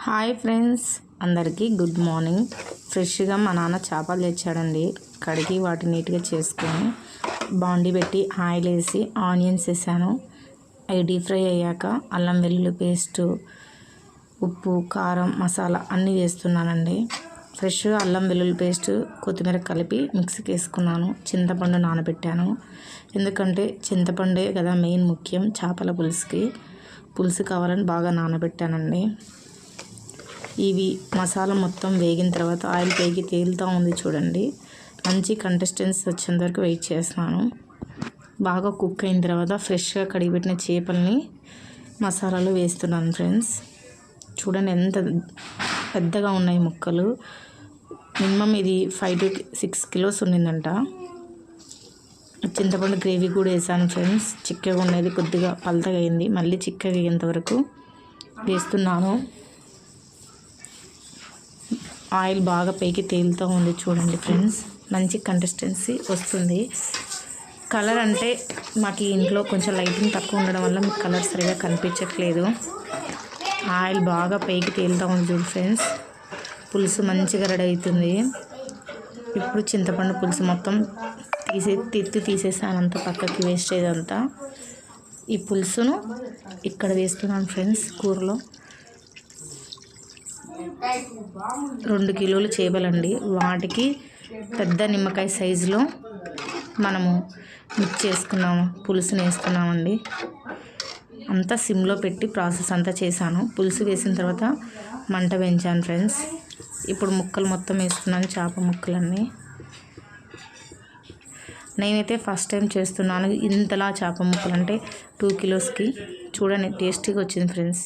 Hi friends, అందరికీ good morning. ఫ్రెష్గా మా నాన్న చేపలు తెచ్చాడండి. కడిగి వాటిని నీట్గా చేసుకొని బాండి పెట్టి ఆయిల్ వేసి ఆనియన్స్ వేసాను. అవి డీప్ ఫ్రై అయ్యాక అల్లం వెల్లుల్లి పేస్ట్, ఉప్పు, కారం, మసాలా అన్నీ వేస్తున్నానండి. ఫ్రెష్గా అల్లం వెల్లుల్లి పేస్ట్, కొత్తిమీర కలిపి మిక్సీకి వేసుకున్నాను. చింతపండు నానబెట్టాను, ఎందుకంటే చింతపండే కదా మెయిన్ ముఖ్యం చేపల పులుసు కావాలని బాగా నానబెట్టానండి. ఇవి మసాలా మొత్తం వేగిన తర్వాత ఆయిల్ పైకి తేలుతూ ఉంది చూడండి. మంచి కన్సిస్టెన్సీ వచ్చేంత వరకు వెయిట్ చేస్తున్నాను. బాగా కుక్ అయిన తర్వాత ఫ్రెష్గా కడిగిపెట్టిన చేపల్ని మసాలాలో వేస్తున్నాను ఫ్రెండ్స్. చూడండి ఎంత పెద్దగా ఉన్నాయి ముక్కలు. మినిమం ఇది 5 to 6 కిలోస్ ఉండిందంట. చింతపండు గ్రేవీ కూడా వేసాను ఫ్రెండ్స్. చిక్కగా ఉన్నది కొద్దిగా పలతగా అయింది. మళ్ళీ చిక్కగా అయ్యేంత వరకు వేస్తున్నాను. ఆయిల్ బాగా పైకి తేలుతూ ఉంది చూడండి ఫ్రెండ్స్. మంచి కన్సిస్టెన్సీ వస్తుంది. కలర్ అంటే మాకు ఇంట్లో కొంచెం లైటింగ్ తక్కువ ఉండడం వల్ల మీకు కలర్ సరిగా కనిపించట్లేదు. ఆయిల్ బాగా పైకి తేలుతూ ఉంది చూడు ఫ్రెండ్స్. పులుసు మంచిగా రెడీ అవుతుంది. ఇప్పుడు చింతపండు పులుసు మొత్తం తీసేసాను, అంతా పక్కకి వేస్ట్ అయ్యేదంతా. ఈ పులుసును ఇక్కడ వేస్తున్నాను ఫ్రెండ్స్. కూరలో 2 కిలోలు చేపలండి. వాటికి పెద్ద నిమ్మకాయ సైజులో మనము మిక్స్ చేసుకున్నాము, పులుసుని వేస్తున్నామండి. అంతా సిమ్లో పెట్టి ప్రాసెస్ అంతా చేశాను. పులుసు వేసిన తర్వాత మంట పెంచాను ఫ్రెండ్స్. ఇప్పుడు ముక్కలు మొత్తం వేస్తున్నాను, చేప ముక్కలన్నీ. నేనైతే ఫస్ట్ టైం చేస్తున్నాను ఇంతలా చేప ముక్కలు, అంటే 2 కిలోస్కి. చూడండి టేస్టీగా వచ్చింది ఫ్రెండ్స్.